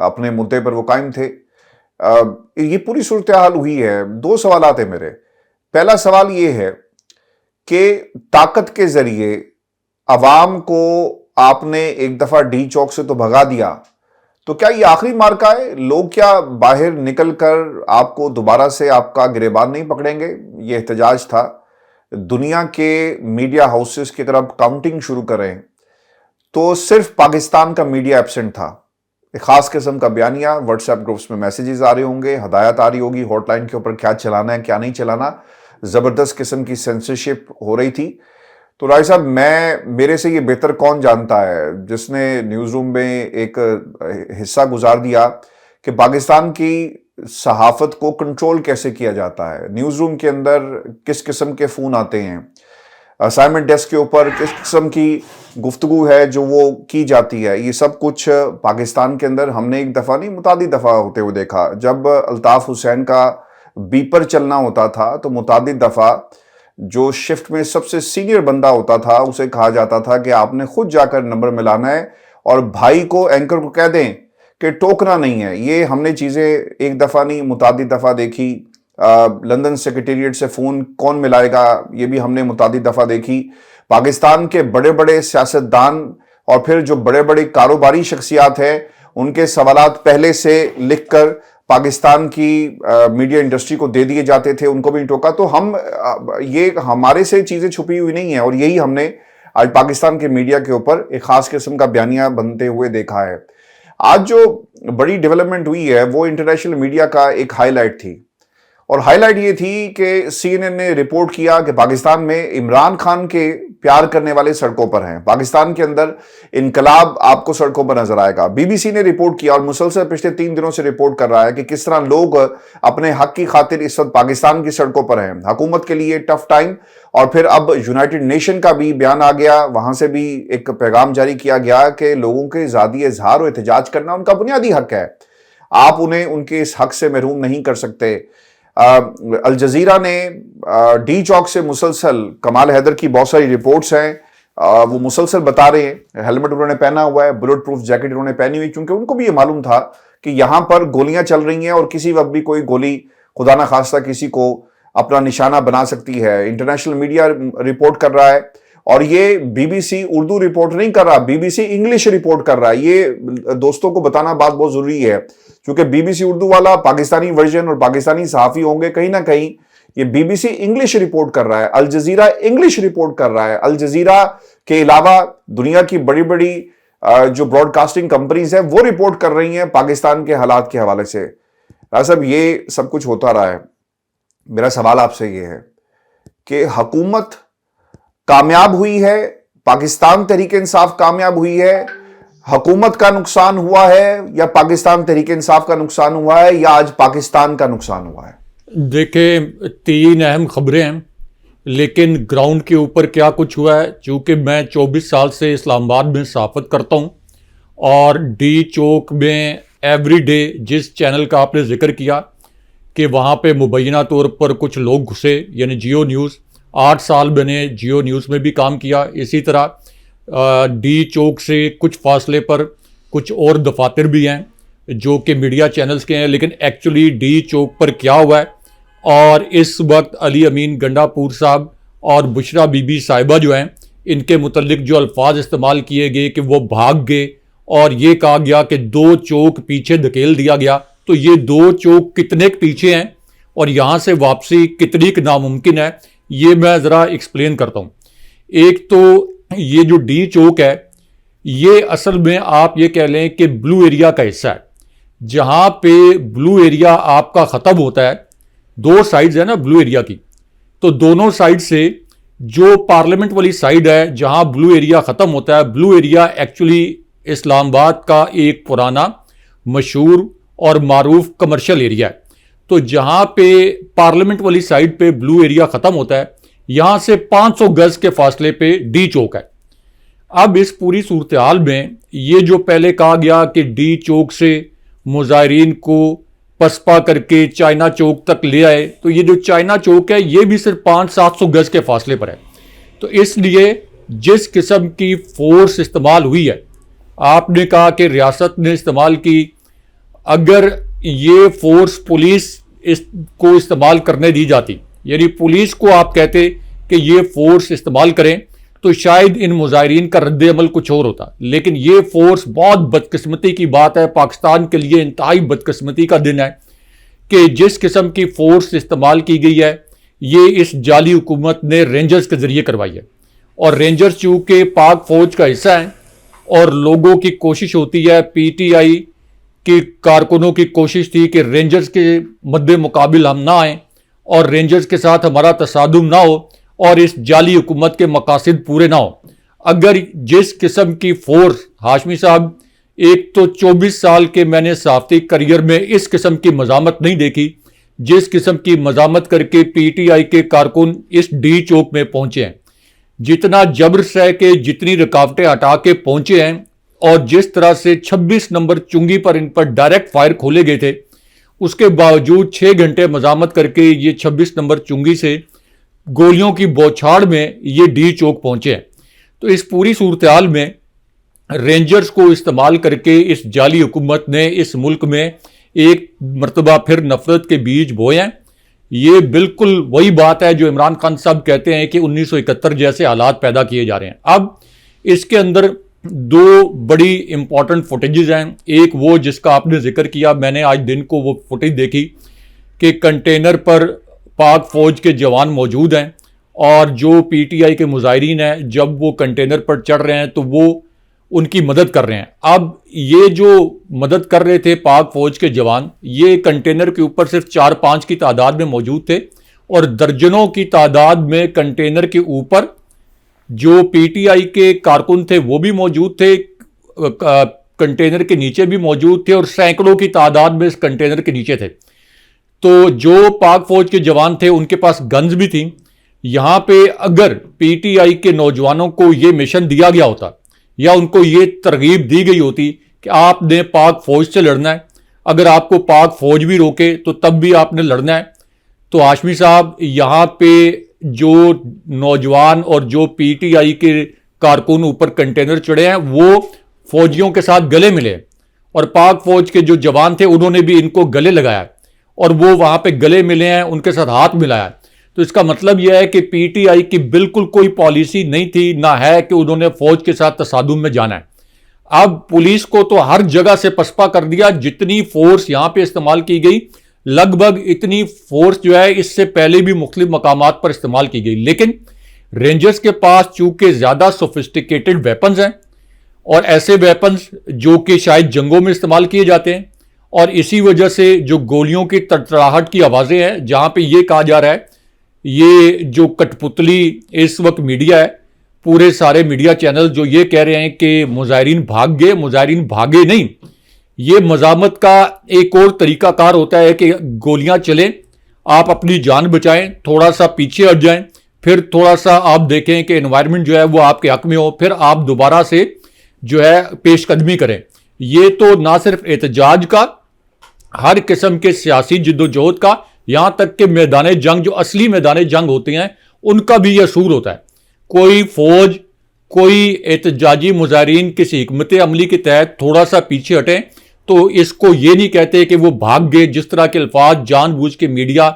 اپنے مدعے پر وہ قائم تھے. یہ پوری صورتحال ہوئی ہے. 2 سوالات ہیں میرے. پہلا سوال یہ ہے کہ طاقت کے ذریعے عوام کو آپ نے ایک دفعہ ڈی چوک سے تو بھگا دیا, تو کیا یہ آخری مارکا ہے؟ لوگ کیا باہر نکل کر آپ کو دوبارہ سے آپ کا گریبان نہیں پکڑیں گے؟ یہ احتجاج تھا. دنیا کے میڈیا ہاؤسز کی اگر آپ کاؤنٹنگ شروع کریں تو صرف پاکستان کا میڈیا ایبسنٹ تھا. ایک خاص قسم کا بیانیہ, واٹس ایپ گروپس میں میسیجز آ رہے ہوں گے, ہدایت آ رہی ہوگی ہاٹ لائن کے اوپر کیا چلانا ہے کیا نہیں چلانا. زبردست قسم کی سینسرشپ ہو رہی تھی. تو رائے صاحب, میرے سے یہ بہتر کون جانتا ہے جس نے نیوز روم میں ایک حصہ گزار دیا کہ پاکستان کی صحافت کو کنٹرول کیسے کیا جاتا ہے, نیوز روم کے اندر کس قسم کے فون آتے ہیں, اسائنمنٹ ڈیسک کے اوپر کس قسم کی گفتگو ہے جو وہ کی جاتی ہے. یہ سب کچھ پاکستان کے اندر ہم نے ایک دفعہ نہیں متعدد دفعہ ہوتے ہوئے دیکھا. جب الطاف حسین کا بیپر چلنا ہوتا تھا تو متعدد دفعہ جو شفٹ میں سب سے سینئر بندہ ہوتا تھا اسے کہا جاتا تھا کہ آپ نے خود جا کر نمبر ملانا ہے اور بھائی کو, اینکر کو کہہ دیں کہ ٹوکنا نہیں ہے. یہ ہم نے چیزیں ایک دفعہ نہیں متعدد دفعہ دیکھی. لندن سیکریٹریٹ سے فون کون ملائے گا, یہ بھی ہم نے متعدد دفعہ دیکھی. پاکستان کے بڑے بڑے سیاستدان اور پھر جو بڑے بڑے کاروباری شخصیات ہیں ان کے سوالات پہلے سے لکھ کر پاکستان کی میڈیا انڈسٹری کو دے دیے جاتے تھے, ان کو بھی ٹوکا. تو یہ ہمارے سے چیزیں چھپی ہوئی نہیں ہیں اور یہی ہم نے آج پاکستان کے میڈیا کے اوپر ایک خاص قسم کا بیانیہ بنتے ہوئے دیکھا ہے. آج جو بڑی ڈیولپمنٹ ہوئی ہے وہ انٹرنیشنل میڈیا کا ایک ہائی لائٹ تھی, اور ہائی لائٹ یہ تھی کہ سی این این نے رپورٹ کیا کہ پاکستان میں عمران خان کے پیار کرنے والے سڑکوں پر ہیں. پاکستان کے اندر انقلاب آپ کو سڑکوں پر نظر آئے گا. بی بی سی نے رپورٹ کیا اور مسلسل پچھلے 3 دنوں سے رپورٹ کر رہا ہے کہ کس طرح لوگ اپنے حق کی خاطر اس وقت پاکستان کی سڑکوں پر ہیں. حکومت کے لیے ٹف ٹائم, اور پھر اب یونائٹڈ نیشن کا بھی بیان آ گیا, وہاں سے بھی ایک پیغام جاری کیا گیا کہ لوگوں کے ذاتی اظہار و احتجاج کرنا ان کا بنیادی حق ہے, آپ انہیں ان کے اس حق سے محروم نہیں کر سکتے. الجزیرہ نے ڈی چوک سے مسلسل, کمال حیدر کی بہت ساری رپورٹس ہیں, وہ مسلسل بتا رہے ہیں, ہیلمٹ انہوں نے پہنا ہوا ہے, بلٹ پروف جیکٹ انہوں نے پہنی ہوئی, کیونکہ ان کو بھی یہ معلوم تھا کہ یہاں پر گولیاں چل رہی ہیں اور کسی وقت بھی کوئی گولی خدا نہ خواستہ کسی کو اپنا نشانہ بنا سکتی ہے. انٹرنیشنل میڈیا رپورٹ کر رہا ہے, اور یہ B B C Urdu report نہیں کر رہا, B B C English report کر رہا ہے. یہ دوستوں کو بتانا بات بہت ضروری ہے, کیونکہ بی بی سی اردو والا پاکستانی ورژن اور پاکستانی صحافی ہوں گے, کہیں نہ کہیں یہ B B C English report کر رہا ہے, الجزیرہ انگلش رپورٹ کر رہا ہے. الجزیرہ کے علاوہ دنیا کی بڑی بڑی جو براڈ کاسٹنگ کمپنیز ہیں وہ رپورٹ کر رہی ہیں پاکستان کے حالات کے حوالے سے. راجہ صاحب, یہ سب کچھ ہوتا رہا ہے. میرا سوال آپ سے یہ ہے کہ حکومت کامیاب ہوئی ہے, پاکستان تحریک انصاف کامیاب ہوئی ہے, حکومت کا نقصان ہوا ہے, یا پاکستان تحریک انصاف کا نقصان ہوا ہے, یا آج پاکستان کا نقصان ہوا ہے؟ دیکھیں, 3 اہم خبریں ہیں, لیکن گراؤنڈ کے اوپر کیا کچھ ہوا ہے, چونکہ میں 24 سال سے اسلام آباد میں صحافت کرتا ہوں, اور ڈی چوک میں ایوری ڈے جس چینل کا آپ نے ذکر کیا کہ وہاں پہ مبینہ طور پر کچھ لوگ گھسے, یعنی جیو نیوز, 8 سال میں نے جیو نیوز میں بھی کام کیا. اسی طرح ڈی چوک سے کچھ فاصلے پر کچھ اور دفاتر بھی ہیں جو کہ میڈیا چینلز کے ہیں, لیکن ایکچولی ڈی چوک پر کیا ہوا ہے, اور اس وقت علی امین گنڈا پور صاحب اور بشرا بی بی صاحبہ جو ہیں, ان کے متعلق جو الفاظ استعمال کیے گئے کہ وہ بھاگ گئے, اور یہ کہا گیا کہ 2 چوک پیچھے دھکیل دیا گیا, تو یہ 2 چوک کتنے پیچھے ہیں اور یہاں سے واپسی کتنی ناممکن ہے, یہ میں ذرا ایکسپلین کرتا ہوں. ایک تو یہ جو ڈی چوک ہے یہ اصل میں آپ یہ کہہ لیں کہ بلو ایریا کا حصہ ہے, جہاں پہ بلو ایریا آپ کا ختم ہوتا ہے. 2 سائڈز ہیں نا بلو ایریا کی, تو دونوں سائڈ سے جو پارلیمنٹ والی سائڈ ہے جہاں بلو ایریا ختم ہوتا ہے, بلو ایریا ایکچولی اسلام آباد کا ایک پرانا مشہور اور معروف کمرشل ایریا ہے. تو جہاں پہ پارلیمنٹ والی سائڈ پہ بلو ایریا ختم ہوتا ہے, یہاں سے 500 گز کے فاصلے پہ ڈی چوک ہے. اب اس پوری صورتحال میں یہ جو پہلے کہا گیا کہ ڈی چوک سے مظاہرین کو پسپا کر کے چائنا چوک تک لے آئے, تو یہ جو چائنا چوک ہے یہ بھی صرف 500-700 گز کے فاصلے پر ہے. تو اس لیے جس قسم کی فورس استعمال ہوئی ہے, آپ نے کہا کہ ریاست نے استعمال کی, اگر یہ فورس پولیس اس کو استعمال کرنے دی جاتی، یعنی پولیس کو آپ کہتے کہ یہ فورس استعمال کریں، تو شاید ان مظاہرین کا رد عمل کچھ اور ہوتا. لیکن یہ فورس، بہت بدقسمتی کی بات ہے، پاکستان کے لیے انتہائی بدقسمتی کا دن ہے کہ جس قسم کی فورس استعمال کی گئی ہے یہ اس جعلی حکومت نے رینجرز کے ذریعے کروائی ہے. اور رینجرز چونکہ پاک فوج کا حصہ ہیں اور لوگوں کی کوشش ہوتی ہے، پی ٹی آئی کی کارکنوں کی کوشش تھی کہ رینجرز کے مد مقابل ہم نہ آئیں اور رینجرز کے ساتھ ہمارا تصادم نہ ہو اور اس جعلی حکومت کے مقاصد پورے نہ ہوں. اگر جس قسم کی فورس، ہاشمی صاحب، ایک تو 24 سال کے میں نے صحافتی کریئر میں اس قسم کی مزاحمت نہیں دیکھی جس قسم کی مزاحمت کر کے پی ٹی آئی کے کارکن اس ڈی چوک میں پہنچے ہیں. جتنا جبر سہ کے، جتنی رکاوٹیں ہٹا کے پہنچے ہیں، اور جس طرح سے 26 نمبر چنگی پر ان پر ڈائریکٹ فائر کھولے گئے تھے، اس کے باوجود 6 گھنٹے مزاحمت کر کے یہ 26 نمبر چنگی سے گولیوں کی بوچھاڑ میں یہ ڈی چوک پہنچے ہیں. تو اس پوری صورتحال میں رینجرز کو استعمال کر کے اس جعلی حکومت نے اس ملک میں ایک مرتبہ پھر نفرت کے بیج بوئے ہیں. یہ بالکل وہی بات ہے جو عمران خان صاحب کہتے ہیں کہ 1971 جیسے حالات پیدا کیے جا رہے ہیں. اب اس کے اندر 2 بڑی امپورٹنٹ فوٹیجز ہیں. ایک وہ جس کا آپ نے ذکر کیا، میں نے آج دن کو وہ فوٹیج دیکھی کہ کنٹینر پر پاک فوج کے جوان موجود ہیں اور جو پی ٹی آئی کے مظاہرین ہیں جب وہ کنٹینر پر چڑھ رہے ہیں تو وہ ان کی مدد کر رہے ہیں. اب یہ جو مدد کر رہے تھے پاک فوج کے جوان، یہ کنٹینر کے اوپر صرف 4-5 کی تعداد میں موجود تھے اور درجنوں کی تعداد میں کنٹینر کے اوپر جو پی ٹی آئی کے کارکن تھے وہ بھی موجود تھے، کنٹینر کے نیچے بھی موجود تھے اور سینکڑوں کی تعداد میں اس کنٹینر کے نیچے تھے. تو جو پاک فوج کے جوان تھے ان کے پاس گنز بھی تھیں. یہاں پہ اگر پی ٹی آئی کے نوجوانوں کو یہ مشن دیا گیا ہوتا یا ان کو یہ ترغیب دی گئی ہوتی کہ آپ نے پاک فوج سے لڑنا ہے، اگر آپ کو پاک فوج بھی روکے تو تب بھی آپ نے لڑنا ہے، تو ہاشمی صاحب یہاں پہ جو نوجوان اور جو پی ٹی آئی کے کارکن اوپر کنٹینر چڑھے ہیں وہ فوجیوں کے ساتھ گلے ملے اور پاک فوج کے جو جوان تھے انہوں نے بھی ان کو گلے لگایا اور وہ وہاں پہ گلے ملے ہیں، ان کے ساتھ ہاتھ ملایا. تو اس کا مطلب یہ ہے کہ پی ٹی آئی کی بالکل کوئی پالیسی نہیں تھی، نہ ہے کہ انہوں نے فوج کے ساتھ تصادم میں جانا ہے. اب پولیس کو تو ہر جگہ سے پسپا کر دیا. جتنی فورس یہاں پہ استعمال کی گئی، لگ بھگ اتنی فورس جو ہے اس سے پہلے بھی مختلف مقامات پر استعمال کی گئی. لیکن رینجرز کے پاس چونکہ زیادہ سوفسٹیکیٹڈ ویپنز ہیں اور ایسے ویپنز جو کہ شاید جنگوں میں استعمال کیے جاتے ہیں، اور اسی وجہ سے جو گولیوں کی تڑتڑاہٹ کی آوازیں ہیں، جہاں پہ یہ کہا جا رہا ہے، یہ جو کٹ پتلی اس وقت میڈیا ہے، پورے سارے میڈیا چینل جو یہ کہہ رہے ہیں کہ مظاہرین بھاگ گئے، مظاہرین بھاگے نہیں. یہ مزاحمت کا ایک اور طریقہ کار ہوتا ہے کہ گولیاں چلیں، آپ اپنی جان بچائیں، تھوڑا سا پیچھے ہٹ جائیں، پھر تھوڑا سا آپ دیکھیں کہ انوائرمنٹ جو ہے وہ آپ کے حق میں ہو، پھر آپ دوبارہ سے جو ہے پیش قدمی کریں. یہ تو نہ صرف احتجاج کا، ہر قسم کے سیاسی جد و جہد کا، یہاں تک کہ میدان جنگ، جو اصلی میدان جنگ ہوتے ہیں، ان کا بھی یہ اصول ہوتا ہے. کوئی فوج، کوئی احتجاجی مظاہرین کسی حکمت عملی کے تحت تھوڑا سا پیچھے ہٹیں تو اس کو یہ نہیں کہتے کہ وہ بھاگ گئے. جس طرح کے الفاظ جان بوجھ کے میڈیا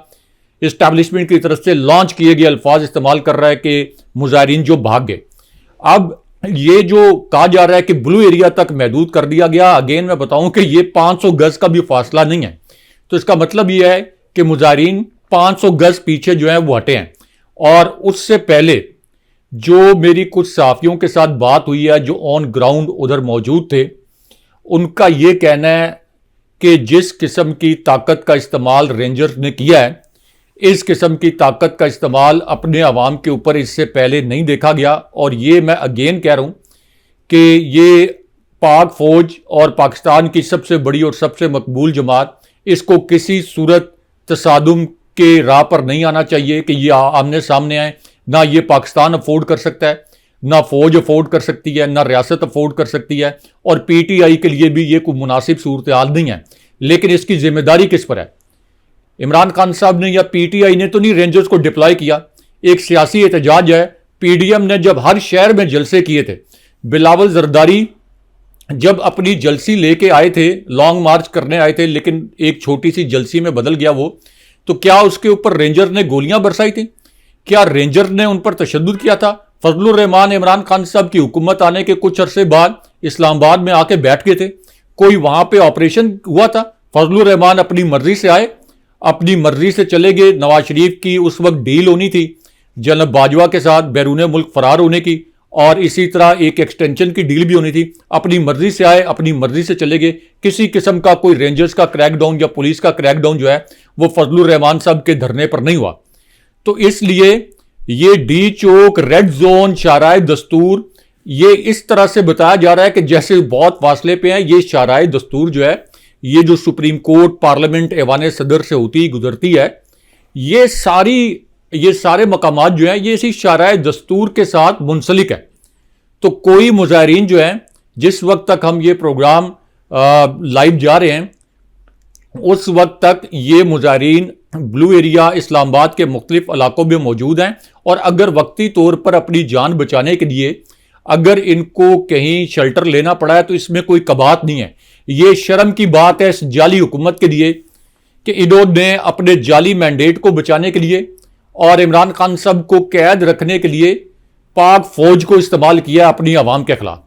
اسٹیبلشمنٹ کی طرف سے لانچ کیے گئے الفاظ استعمال کر رہا ہے کہ مظاہرین جو بھاگ گئے. اب یہ جو کہا جا رہا ہے کہ بلو ایریا تک محدود کر دیا گیا، اگین میں بتاؤں کہ یہ 500 گز کا بھی فاصلہ نہیں ہے. تو اس کا مطلب یہ ہے کہ مظاہرین 500 گز پیچھے جو ہیں وہ ہٹے ہیں. اور اس سے پہلے جو میری کچھ صحافیوں کے ساتھ بات ہوئی ہے جو آن گراؤنڈ ادھر موجود تھے، ان کا یہ کہنا ہے کہ جس قسم کی طاقت کا استعمال رینجرز نے کیا ہے، اس قسم کی طاقت کا استعمال اپنے عوام کے اوپر اس سے پہلے نہیں دیکھا گیا. اور یہ میں اگین کہہ رہا ہوں کہ یہ پاک فوج اور پاکستان کی سب سے بڑی اور سب سے مقبول جماعت، اس کو کسی صورت تصادم کے راہ پر نہیں آنا چاہیے کہ یہ آمنے سامنے آئیں. نہ یہ پاکستان افورڈ کر سکتا ہے، نہ فوج افورڈ کر سکتی ہے، نہ ریاست افورڈ کر سکتی ہے، اور پی ٹی آئی کے لیے بھی یہ کوئی مناسب صورتحال نہیں ہے. لیکن اس کی ذمہ داری کس پر ہے؟ عمران خان صاحب نے یا پی ٹی آئی نے تو نہیں رینجرز کو ڈپلائی کیا. ایک سیاسی احتجاج ہے. پی ڈی ایم نے جب ہر شہر میں جلسے کیے تھے، بلاول زرداری جب اپنی جلسی لے کے آئے تھے، لانگ مارچ کرنے آئے تھے، لیکن ایک چھوٹی سی جلسی میں بدل گیا وہ، تو کیا اس کے اوپر رینجر نے گولیاں برسائی تھیں؟ کیا رینجر نے ان پر تشدد کیا تھا؟ فضل الرحمان عمران خان صاحب کی حکومت آنے کے کچھ عرصے بعد اسلام آباد میں آ کے بیٹھ گئے تھے، کوئی وہاں پہ آپریشن ہوا تھا؟ فضل الرحمان اپنی مرضی سے آئے، اپنی مرضی سے چلے گئے. نواز شریف کی اس وقت ڈیل ہونی تھی جناب باجوہ کے ساتھ بیرون ملک فرار ہونے کی، اور اسی طرح ایک ایکسٹینشن کی ڈیل بھی ہونی تھی. اپنی مرضی سے آئے، اپنی مرضی سے چلے گئے. کسی قسم کا کوئی رینجرز کا کریک ڈاؤن یا پولیس کا کریک ڈاؤن جو ہے وہ فضل الرحمان صاحب کے دھرنے پر نہیں ہوا. تو اس لیے یہ ڈی چوک، ریڈ زون، شاہراہ دستور، یہ اس طرح سے بتایا جا رہا ہے کہ جیسے بہت فاصلے پہ ہیں. یہ شاہراہ دستور جو ہے، یہ جو سپریم کورٹ، پارلیمنٹ، ایوان صدر سے ہوتی گزرتی ہے، یہ سارے مقامات جو ہیں یہ اسی شاہراہ دستور کے ساتھ منسلک ہے. تو کوئی مظاہرین جو ہیں، جس وقت تک ہم یہ پروگرام لائیو جا رہے ہیں اس وقت تک یہ مظاہرین بلو ایریا اسلام آباد کے مختلف علاقوں میں موجود ہیں، اور اگر وقتی طور پر اپنی جان بچانے کے لیے اگر ان کو کہیں شیلٹر لینا پڑا ہے تو اس میں کوئی کبات نہیں ہے. یہ شرم کی بات ہے اس جعلی حکومت کے لیے کہ انہوں نے اپنے جعلی مینڈیٹ کو بچانے کے لیے اور عمران خان صاحب کو قید رکھنے کے لیے پاک فوج کو استعمال کیا اپنی عوام کے خلاف،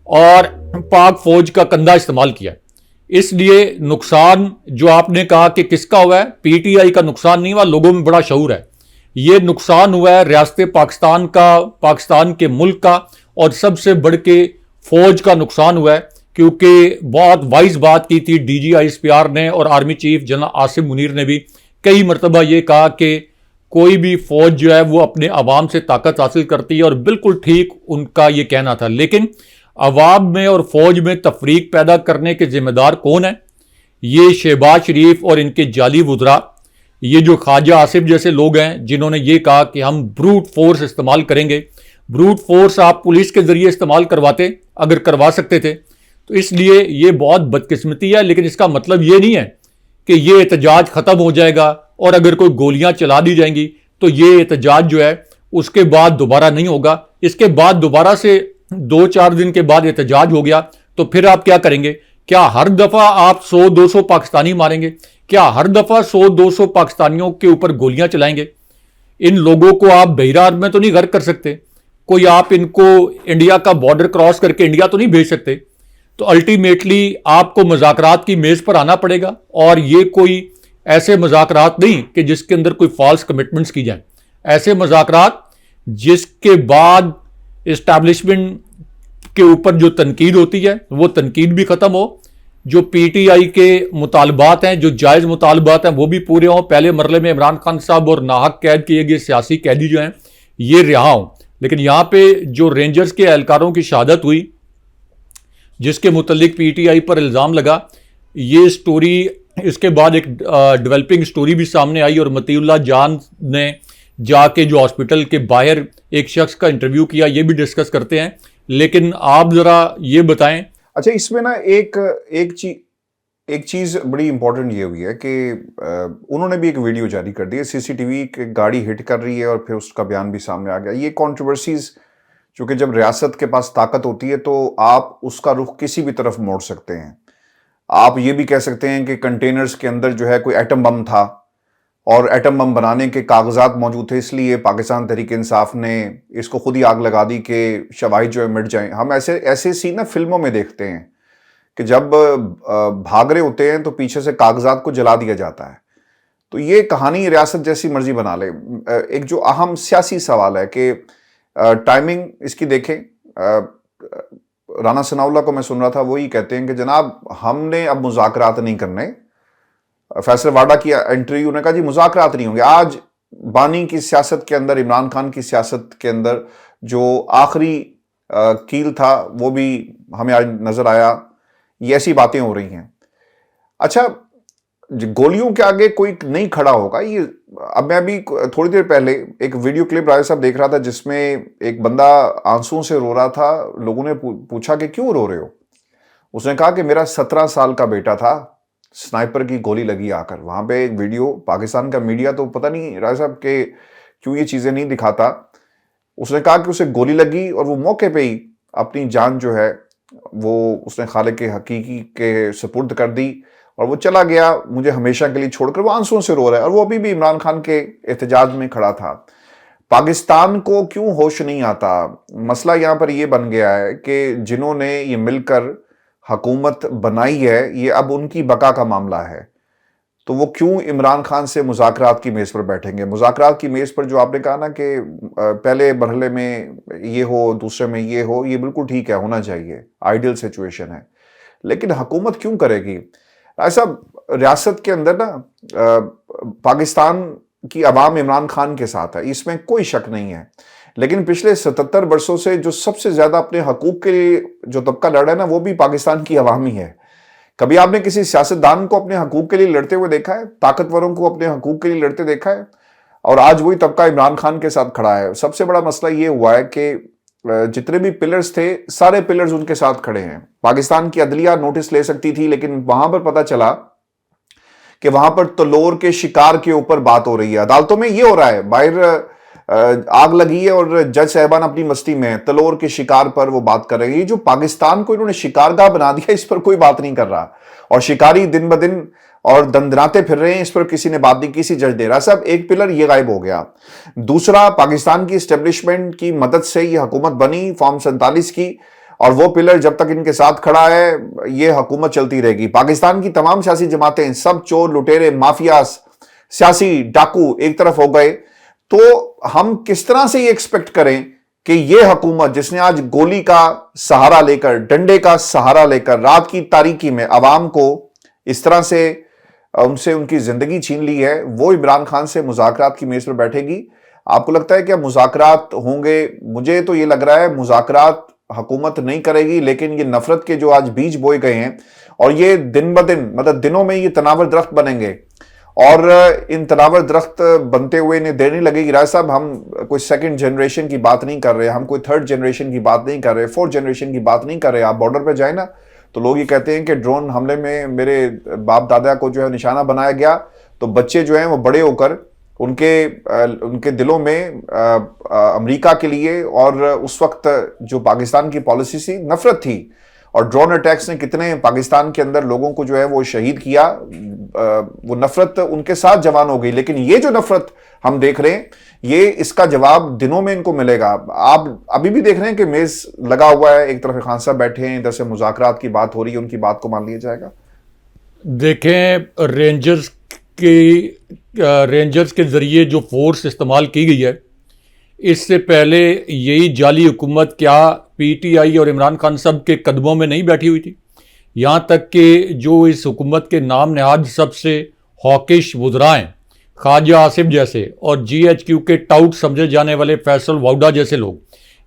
اور پاک فوج کا کندھا استعمال کیا. اس لیے نقصان جو آپ نے کہا کہ کس کا ہوا ہے، پی ٹی آئی کا نقصان نہیں ہوا، لوگوں میں بڑا شعور ہے. یہ نقصان ہوا ہے ریاست پاکستان کا، پاکستان کے ملک کا، اور سب سے بڑھ کے فوج کا نقصان ہوا ہے. کیونکہ بہت وائز بات کی تھی D G I S P R نے اور army chief general Asim Munir نے بھی کئی مرتبہ یہ کہا کہ کوئی بھی فوج جو ہے وہ اپنے عوام سے طاقت حاصل کرتی ہے، اور بالکل ٹھیک ان کا یہ کہنا تھا. لیکن عوام میں اور فوج میں تفریق پیدا کرنے کے ذمہ دار کون ہیں؟ یہ شہباز شریف اور ان کے جعلی وزراء، یہ جو خواجہ آصف جیسے لوگ ہیں جنہوں نے یہ کہا کہ ہم بروٹ فورس استعمال کریں گے. بروٹ فورس آپ پولیس کے ذریعے استعمال کرواتے اگر کروا سکتے تھے. تو اس لیے یہ بہت بدقسمتی ہے، لیکن اس کا مطلب یہ نہیں ہے کہ یہ احتجاج ختم ہو جائے گا، اور اگر کوئی گولیاں چلا دی جائیں گی تو یہ احتجاج جو ہے اس کے بعد دوبارہ نہیں ہوگا. اس کے بعد دوبارہ سے 2-4 دن کے بعد احتجاج ہو گیا تو پھر آپ کیا کریں گے؟ کیا ہر دفعہ آپ 100-200 پاکستانی ماریں گے؟ کیا ہر دفعہ 100-200 پاکستانیوں کے اوپر گولیاں چلائیں گے؟ ان لوگوں کو آپ بحیرہ میں تو نہیں غرق کر سکتے، کوئی آپ ان کو انڈیا کا بارڈر کراس کر کے انڈیا تو نہیں بھیج سکتے. تو الٹیمیٹلی آپ کو مذاکرات کی میز پر آنا پڑے گا، اور یہ کوئی ایسے مذاکرات نہیں کہ جس کے اندر کوئی فالس کمٹمنٹس کی جائیں. ایسے مذاکرات جس کے بعد اسٹیبلشمنٹ کے اوپر جو تنقید ہوتی ہے وہ تنقید بھی ختم ہو، جو پی ٹی آئی کے مطالبات ہیں، جو جائز مطالبات ہیں وہ بھی پورے ہوں. پہلے مرحلے میں عمران خان صاحب اور ناحق قید کیے گئے سیاسی قیدی جو ہیں یہ رہا ہوں. لیکن یہاں پہ جو رینجرز کے اہلکاروں کی شہادت ہوئی جس کے متعلق پی ٹی آئی پر الزام لگا، یہ سٹوری اس کے بعد ایک ڈیولپنگ سٹوری بھی سامنے آئی، اور مطیع اللہ جان نے جا کے جو ہاسپٹل کے باہر ایک شخص کا انٹرویو کیا، یہ بھی ڈسکس کرتے ہیں. لیکن آپ ذرا یہ بتائیں. اچھا، اس میں نا ایک چیز بڑی امپورٹنٹ یہ ہوئی ہے کہ انہوں نے بھی ایک ویڈیو جاری کر دی ہے، سی سی ٹی وی گاڑی ہٹ کر رہی ہے اور پھر اس کا بیان بھی سامنے آ گیا. یہ کنٹروورسیز چونکہ جب ریاست کے پاس طاقت ہوتی ہے تو آپ اس کا رخ کسی بھی طرف موڑ سکتے ہیں. آپ یہ بھی کہہ سکتے ہیں کہ کنٹینرز کے اندر جو ہے کوئی ایٹم بم تھا اور ایٹم بم بنانے کے کاغذات موجود تھے، اس لیے پاکستان تحریک انصاف نے اس کو خود ہی آگ لگا دی کہ شواہد جو ہے مٹ جائیں. ہم ایسے سین نا فلموں میں دیکھتے ہیں کہ جب بھاگ رہے ہوتے ہیں تو پیچھے سے کاغذات کو جلا دیا جاتا ہے. تو یہ کہانی ریاست جیسی مرضی بنا لے. ایک جو اہم سیاسی سوال ہے کہ ٹائمنگ اس کی دیکھیں. رانا ثناء اللہ کو میں سن رہا تھا، وہی کہتے ہیں کہ جناب ہم نے اب مذاکرات نہیں کرنے. فیصل واڈا کی انٹرویو نے کہا جی مذاکرات نہیں ہوں گے. آج بانی کی سیاست کے اندر، عمران خان کی سیاست کے اندر جو آخری کیل تھا وہ بھی ہمیں آج نظر آیا. یہ ایسی باتیں ہو رہی ہیں. اچھا، گولیوں کے آگے کوئی نہیں کھڑا ہوگا. یہ اب میں ابھی تھوڑی دیر پہلے ایک ویڈیو کلپ راجہ صاحب دیکھ رہا تھا جس میں ایک بندہ آنسوں سے رو رہا تھا. لوگوں نے پوچھا کہ کیوں رو رہے ہو؟ اس نے کہا کہ میرا 17 سال کا بیٹا تھا، سنائپر کی گولی لگی آ کر. وہاں پہ ایک ویڈیو، پاکستان کا میڈیا تو پتہ نہیں راجہ صاحب کہ کیوں یہ چیزیں نہیں دکھاتا. اس نے کہا کہ اسے گولی لگی اور وہ موقع پہ ہی اپنی جان جو ہے وہ اس نے خالق حقیقی کے سپرد کر دی اور وہ چلا گیا مجھے ہمیشہ کے لیے چھوڑ کر. وہ آنسوؤں سے رو رہا ہے اور وہ ابھی بھی عمران خان کے احتجاج میں کھڑا تھا. پاکستان کو کیوں ہوش نہیں آتا؟ مسئلہ یہاں پر یہ بن گیا ہے کہ جنہوں نے یہ مل کر حکومت بنائی ہے یہ اب ان کی بقا کا معاملہ ہے. تو وہ کیوں عمران خان سے مذاکرات کی میز پر بیٹھیں گے؟ مذاکرات کی میز پر جو آپ نے کہا نا کہ پہلے مرحلے میں یہ ہو دوسرے میں یہ ہو، یہ بالکل ٹھیک ہے، ہونا چاہیے، آئیڈیل سچویشن ہے. لیکن حکومت کیوں کرے گی؟ ایسا ریاست کے اندر نا پاکستان کی عوام عمران خان کے ساتھ ہے، اس میں کوئی شک نہیں ہے. لیکن پچھلے 77 برسوں سے جو سب سے زیادہ اپنے حقوق کے لیے جو طبقہ لڑا ہے نا وہ بھی پاکستان کی عوام ہی ہے. کبھی آپ نے کسی سیاستدان کو اپنے حقوق کے لیے لڑتے ہوئے دیکھا ہے؟ طاقتوروں کو اپنے حقوق کے لیے لڑتے دیکھا ہے؟ اور آج وہی طبقہ عمران خان کے ساتھ کھڑا ہے. سب سے بڑا مسئلہ یہ ہوا ہے کہ جتنے بھی پلرز تھے سارے پلرز ان کے ساتھ کھڑے ہیں. پاکستان کی عدلیہ نوٹس لے سکتی تھی لیکن وہاں پر پتہ چلا کہ وہاں پر تلور کے شکار کے اوپر بات ہو رہی ہے. عدالتوں میں یہ ہو رہا ہے، باہر آگ لگی ہے اور جج صاحبان اپنی مستی میں تلور کے شکار پر وہ بات کر رہے ہیں. یہ جو پاکستان کو انہوں نے شکارگاہ بنا دیا اس پر کوئی بات نہیں کر رہا، اور شکاری دن بدن اور دندراتے پھر رہے ہیں، اس پر کسی نے بات نہیں، کسی جج دے رہا. صاحب ایک پلر یہ غائب ہو گیا. دوسرا، پاکستان کی اسٹیبلشمنٹ کی مدد سے یہ حکومت بنی فارم 47 کی، اور وہ پلر جب تک ان کے ساتھ کھڑا ہے یہ حکومت چلتی رہے گی. پاکستان کی تمام سیاسی جماعتیں سب چور لٹیرے مافیاز سیاسی ڈاکو ایک طرف ہو گئے. تو ہم کس طرح سے یہ ایکسپیکٹ کریں کہ یہ حکومت جس نے آج گولی کا سہارا لے کر ڈنڈے کا سہارا لے کر رات کی تاریکی میں عوام کو اس طرح سے ان سے ان کی زندگی چھین لی ہے، وہ عمران خان سے مذاکرات کی میز پر بیٹھے گی؟ آپ کو لگتا ہے کہ مذاکرات ہوں گے؟ مجھے تو یہ لگ رہا ہے مذاکرات حکومت نہیں کرے گی، لیکن یہ نفرت کے جو آج بیج بوئے گئے ہیں اور یہ دن بدن مطلب دنوں میں یہ تناور درخت بنیں گے، اور ان تناور درخت بنتے ہوئے انہیں دیر نہیں لگے گی. راج صاحب ہم کوئی سیکنڈ جنریشن کی بات نہیں کر رہے، ہم کوئی تھرڈ جنریشن کی بات نہیں کر رہے، فورتھ جنریشن کی بات نہیں کر رہے. آپ بارڈر پہ جائیں نا تو لوگ یہ کہتے ہیں کہ ڈرون حملے میں میرے باپ دادا کو جو ہے نشانہ بنایا گیا، تو بچے جو ہیں وہ بڑے ہو کر ان کے دلوں میں امریکہ کے لیے اور اس وقت جو پاکستان کی پالیسی تھی نفرت تھی. اور ڈرون اٹیکس نے کتنے پاکستان کے اندر لوگوں کو جو ہے وہ شہید کیا، وہ نفرت ان کے ساتھ جوان ہو گئی. لیکن یہ جو نفرت ہم دیکھ رہے ہیں یہ اس کا جواب دنوں میں ان کو ملے گا. آپ ابھی بھی دیکھ رہے ہیں کہ میز لگا ہوا ہے، ایک طرف خان صاحب بیٹھے ہیں، ادھر سے مذاکرات کی بات ہو رہی ہے، ان کی بات کو مان لیا جائے گا؟ دیکھیں، رینجرز کے ذریعے جو فورس استعمال کی گئی ہے، اس سے پہلے یہی جعلی حکومت کیا پی ٹی آئی اور عمران خان صاحب کے قدموں میں نہیں بیٹھی ہوئی تھی؟ یہاں تک کہ جو اس حکومت کے نام نہاد سب سے ہاکش وزراء ہیں، خواجہ آصف جیسے اور جی ایچ کیو کے ٹاؤٹ سمجھے جانے والے فیصل واؤڈا جیسے لوگ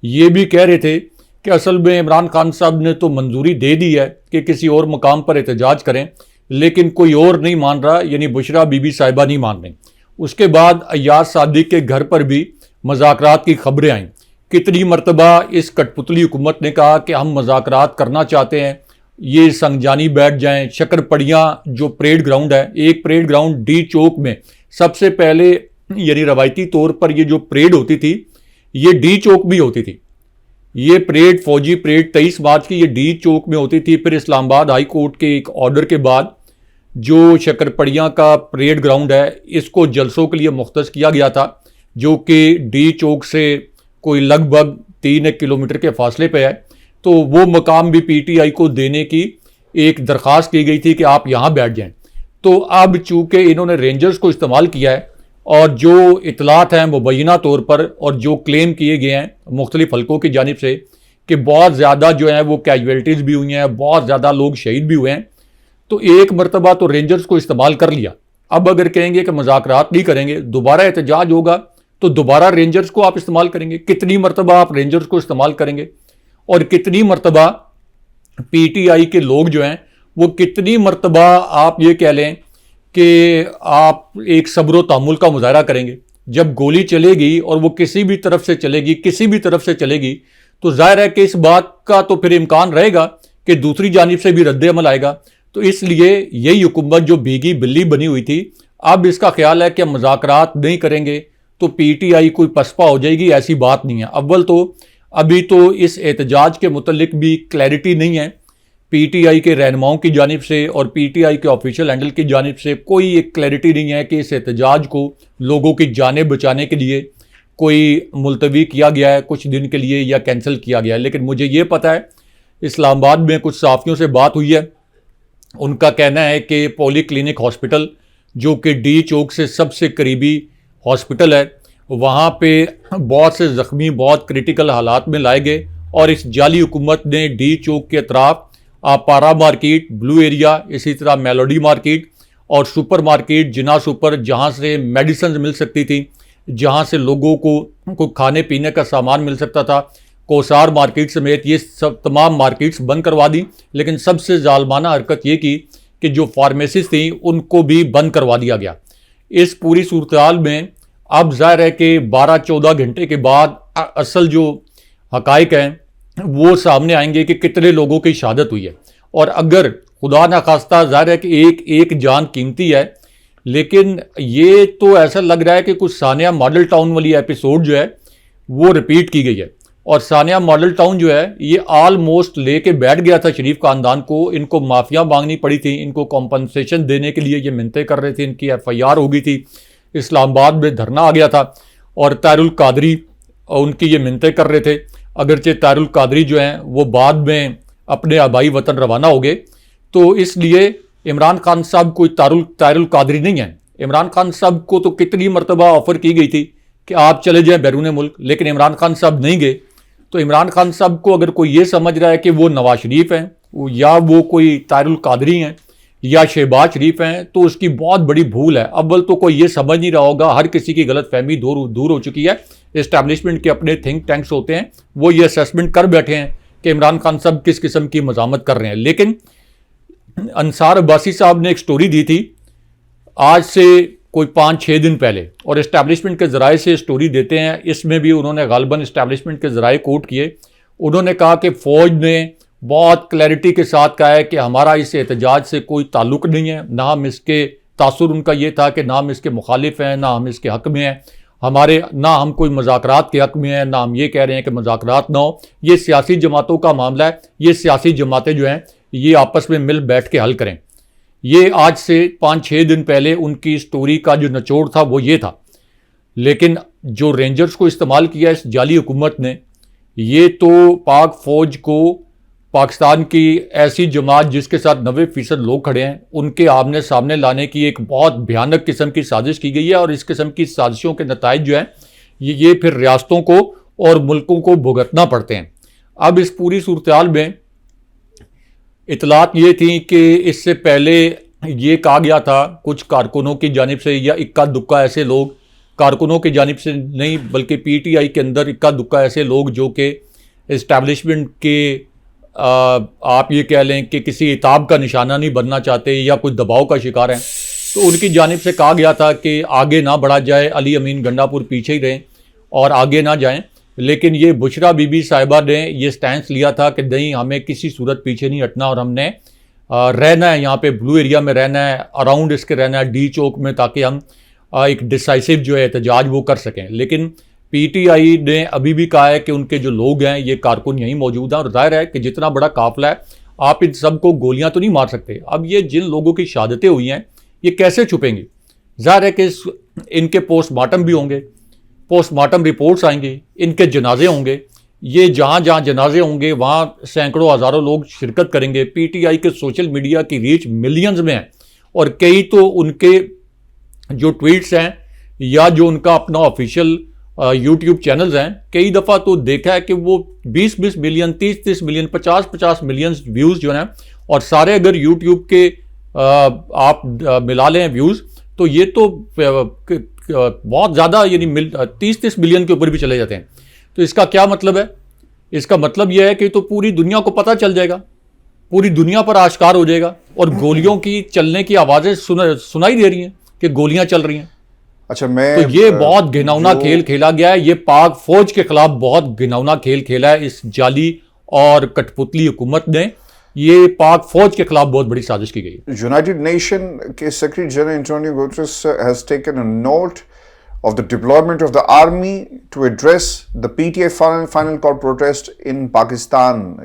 یہ بھی کہہ رہے تھے کہ اصل میں عمران خان صاحب نے تو منظوری دے دی ہے کہ کسی اور مقام پر احتجاج کریں، لیکن کوئی اور نہیں مان رہا، یعنی بشرا بی بی صاحبہ نہیں مان رہی. اس کے بعد ایاز صادق کے گھر پر بھی مذاکرات کی خبریں آئیں. کتنی مرتبہ اس کٹ پتلی حکومت نے کہا کہ ہم مذاکرات کرنا چاہتے ہیں، یہ سنگجانی بیٹھ جائیں. شکر پڑیاں جو پریڈ گراؤنڈ ہے، ایک پریڈ گراؤنڈ ڈی چوک میں سب سے پہلے یعنی روایتی طور پر یہ جو پریڈ ہوتی تھی یہ ڈی چوک بھی ہوتی تھی. یہ پریڈ فوجی پریڈ 23 مارچ کی یہ ڈی چوک میں ہوتی تھی. پھر اسلام آباد ہائی کورٹ کے ایک آرڈر کے بعد جو شکر پڑیاں کا پریڈ گراؤنڈ ہے اس کو جلسوں کے لیے مختص کیا گیا تھا، جو کہ ڈی چوک سے کوئی لگ بھگ 3 کلومیٹر کے فاصلے پہ ہے. تو وہ مقام بھی پی ٹی آئی کو دینے کی ایک درخواست کی گئی تھی کہ آپ یہاں بیٹھ جائیں. تو اب چونکہ انہوں نے رینجرز کو استعمال کیا ہے اور جو اطلاعات ہیں مبینہ طور پر اور جو کلیم کیے گئے ہیں مختلف حلقوں کی جانب سے کہ بہت زیادہ جو ہیں وہ کیجویلٹیز بھی ہوئی ہیں، بہت زیادہ لوگ شہید بھی ہوئے ہیں، تو ایک مرتبہ تو رینجرز کو استعمال کر لیا. اب اگر کہیں گے کہ مذاکرات نہیں کریں گے، دوبارہ احتجاج ہوگا تو دوبارہ رینجرز کو آپ استعمال کریں گے. کتنی مرتبہ آپ رینجرز کو استعمال کریں گے اور کتنی مرتبہ پی ٹی آئی کے لوگ جو ہیں وہ کتنی مرتبہ آپ یہ کہہ لیں کہ آپ ایک صبر و تحمل کا مظاہرہ کریں گے. جب گولی چلے گی اور وہ کسی بھی طرف سے چلے گی تو ظاہر ہے کہ اس بات کا تو پھر امکان رہے گا کہ دوسری جانب سے بھی رد عمل آئے گا. تو اس لیے یہی حکومت جو بھیگی بلی بنی ہوئی تھی، اب اس کا خیال ہے کہ مذاکرات نہیں کریں گے تو پی ٹی آئی کوئی پسپا ہو جائے گی. ایسی بات نہیں ہے. اول تو ابھی تو اس احتجاج کے متعلق بھی کلیئرٹی نہیں ہے پی ٹی آئی کے رہنماؤں کی جانب سے اور پی ٹی آئی کے آفیشیل ہینڈل کی جانب سے کوئی ایک کلیئرٹی نہیں ہے کہ اس احتجاج کو لوگوں کی جانیں بچانے کے لیے کوئی ملتوی کیا گیا ہے کچھ دن کے لیے یا کینسل کیا گیا ہے. لیکن مجھے یہ پتہ ہے اسلام آباد میں کچھ صحافیوں سے بات ہوئی ہے, ان کا کہنا ہے کہ پولی کلینک ہاسپٹل جو کہ ڈی چوک سے سب سے قریبی ہاسپٹل ہے, وہاں پہ بہت سے زخمی بہت کرٹیکل حالات میں لائے گئے اور اس جعلی حکومت نے ڈی چوک کے اطراف پارا مارکیٹ, بلو ایریا, اسی طرح میلوڈی مارکیٹ اور سپر مارکیٹ جنا سپر, جہاں سے میڈیسنز مل سکتی تھی, جہاں سے لوگوں کو کھانے پینے کا سامان مل سکتا تھا, کوسار مارکیٹ سمیت یہ سب تمام مارکیٹس بند کروا دی. لیکن سب سے ظالمانہ حرکت یہ کی کہ جو فارمیسیز تھیں ان کو بھی بند کروا دیا گیا. اس پوری صورتحال میں اب ظاہر ہے کہ 12-14 گھنٹے کے بعد اصل جو حقائق ہیں وہ سامنے آئیں گے کہ کتنے لوگوں کی شہادت ہوئی ہے. اور اگر خدا نخواستہ ظاہر ہے کہ ایک جان قیمتی ہے, لیکن یہ تو ایسا لگ رہا ہے کہ کچھ ثانیہ ماڈل ٹاؤن والی ایپیسوڈ جو ہے وہ ریپیٹ کی گئی ہے. اور ثانیہ ماڈل ٹاؤن جو ہے یہ آلموسٹ لے کے بیٹھ گیا تھا شریف خاندان کو, ان کو معافیاں مانگنی پڑی تھی, ان کو کمپنسیشن دینے کے لیے یہ منتیں کر رہے تھے, ان کی ایف آئی آر ہو گئی تھی, اسلام آباد میں دھرنا آ گیا تھا اور طاہر القادری ان کی یہ منتیں کر رہے تھے. اگرچہ طاہر القادری جو ہیں وہ بعد میں اپنے آبائی وطن روانہ ہو گئے, تو اس لیے عمران خان صاحب کوئی طاہر القادری نہیں ہیں. عمران خان صاحب کو تو کتنی مرتبہ آفر کی گئی تھی کہ آپ چلے جائیں بیرون ملک, لیکن عمران خان صاحب نہیں گئے. تو عمران خان صاحب کو اگر کوئی یہ سمجھ رہا ہے کہ وہ نواز شریف ہیں یا وہ کوئی طاہر القادری ہیں یا شہباز شریف ہیں تو اس کی بہت بڑی بھول ہے. اول تو کوئی یہ سمجھ نہیں رہا ہوگا, ہر کسی کی غلط فہمی دور ہو چکی ہے. اسٹیبلشمنٹ کے اپنے تھنک ٹینکس ہوتے ہیں, وہ یہ اسیسمنٹ کر بیٹھے ہیں کہ عمران خان صاحب کس قسم کی مزاحمت کر رہے ہیں. لیکن انصار عباسی صاحب نے ایک سٹوری دی تھی آج سے کوئی 5-6 دن پہلے, اور اسٹیبلشمنٹ کے ذرائع سے سٹوری دیتے ہیں. اس میں بھی انہوں نے غالباً اسٹیبلشمنٹ کے ذرائع کوٹ کیے. انہوں نے کہا کہ فوج نے بہت کلیئرٹی کے ساتھ کہا ہے کہ ہمارا اس احتجاج سے کوئی تعلق نہیں ہے, نہ ہم اس کے تاثر ان کا یہ تھا کہ نہ ہم اس کے مخالف ہیں نہ ہم اس کے حق میں ہیں, نہ ہم کوئی مذاکرات کے حق میں ہیں, نہ ہم یہ کہہ رہے ہیں کہ مذاکرات نہ ہو. یہ سیاسی جماعتوں کا معاملہ ہے, یہ سیاسی جماعتیں جو ہیں یہ آپس میں مل بیٹھ کے حل کریں. یہ آج سے 5-6 دن پہلے ان کی سٹوری کا جو نچوڑ تھا وہ یہ تھا. لیکن جو رینجرز کو استعمال کیا اس جعلی حکومت نے, یہ تو پاک فوج کو پاکستان کی ایسی جماعت جس کے ساتھ 90% لوگ کھڑے ہیں ان کے آمنے سامنے لانے کی ایک بہت بھیانک قسم کی سازش کی گئی ہے. اور اس قسم کی سازشوں کے نتائج جو ہیں یہ پھر ریاستوں کو اور ملکوں کو بھگتنا پڑتے ہیں. اب اس پوری صورتحال میں اطلاعات یہ تھیں کہ اس سے پہلے یہ کہا گیا تھا کچھ کارکنوں کی جانب سے, یا اکا دکا ایسے لوگ, کارکنوں کی جانب سے نہیں بلکہ پی ٹی آئی کے اندر اکا دکا ایسے لوگ جو کہ اسٹیبلشمنٹ کے آپ یہ کہہ لیں کہ کسی عتاب کا نشانہ نہیں بننا چاہتے یا کوئی دباؤ کا شکار ہیں, تو ان کی جانب سے کہا گیا تھا کہ آگے نہ بڑھا جائے, علی امین گنڈا پور پیچھے ہی رہیں اور آگے نہ جائیں. لیکن یہ بشرا بی بی صاحبہ نے یہ سٹینس لیا تھا کہ نہیں, ہمیں کسی صورت پیچھے نہیں ہٹنا اور ہم نے رہنا ہے یہاں پہ بلو ایریا میں رہنا ہے, اراؤنڈ اس کے رہنا ہے ڈی چوک میں, تاکہ ہم ایک ڈیسائسو جو ہے احتجاج وہ کر سکیں. لیکن پی ٹی آئی نے ابھی بھی کہا ہے کہ ان کے جو لوگ ہیں یہ کارکن یہیں موجود ہیں, اور ظاہر ہے کہ جتنا بڑا قافلہ ہے آپ ان سب کو گولیاں تو نہیں مار سکتے. اب یہ جن لوگوں کی شہادتیں ہوئی ہیں یہ کیسے چھپیں گے؟ ظاہر ہے کہ ان کے پوسٹ مارٹم بھی ہوں گے, پوسٹ مارٹم رپورٹس آئیں گے, ان کے جنازے ہوں گے, یہ جہاں جہاں جنازے ہوں گے وہاں سینکڑوں ہزاروں لوگ شرکت کریں گے. پی ٹی آئی کے سوشل میڈیا کی ریچ ملینز میں ہے, اور کئی تو ان کے جو ٹویٹس ہیں یا جو ان کا اپنا آفیشیل یوٹیوب چینلز ہیں, کئی دفعہ تو دیکھا ہے کہ وہ 20 ملین 30 ملین 50 ملین ویوز جو ہیں, اور سارے اگر یوٹیوب کے آپ ملا لیں ویوز تو یہ تو بہت زیادہ, یعنی 30 ملین کے اوپر بھی چلے جاتے ہیں. تو اس کا کیا مطلب ہے؟ اس کا مطلب یہ ہے کہ تو پوری دنیا کو پتہ چل جائے گا, پوری دنیا پر آشکار ہو جائے گا, اور گولیوں کی چلنے کی آوازیں سنائی دے رہی ہیں کہ گولیاں چل رہی ہیں. اچھا, تو یہ بہت گھناؤنا کھیل کھیلا گیا ہے, یہ پاک فوج کے خلاف بہت گھناؤنا کھیل کھیلا ہے اس جعلی اور کٹپتلی حکومت نے. یہ پاک فوج کے خلاف بہت بڑی سازش کی گئی. یونائٹڈ نیشن کے secretary general Antonio Guterres has taken a note of the deployment of the army to address the PTI final call protest in Pakistan.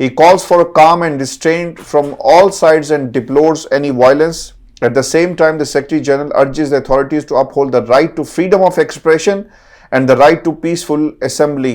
He calls for a calm and restraint from all sides and deplores any violence. At the same time, the Secretary General urges the authorities to uphold the right to freedom of expression and the right to peaceful assembly.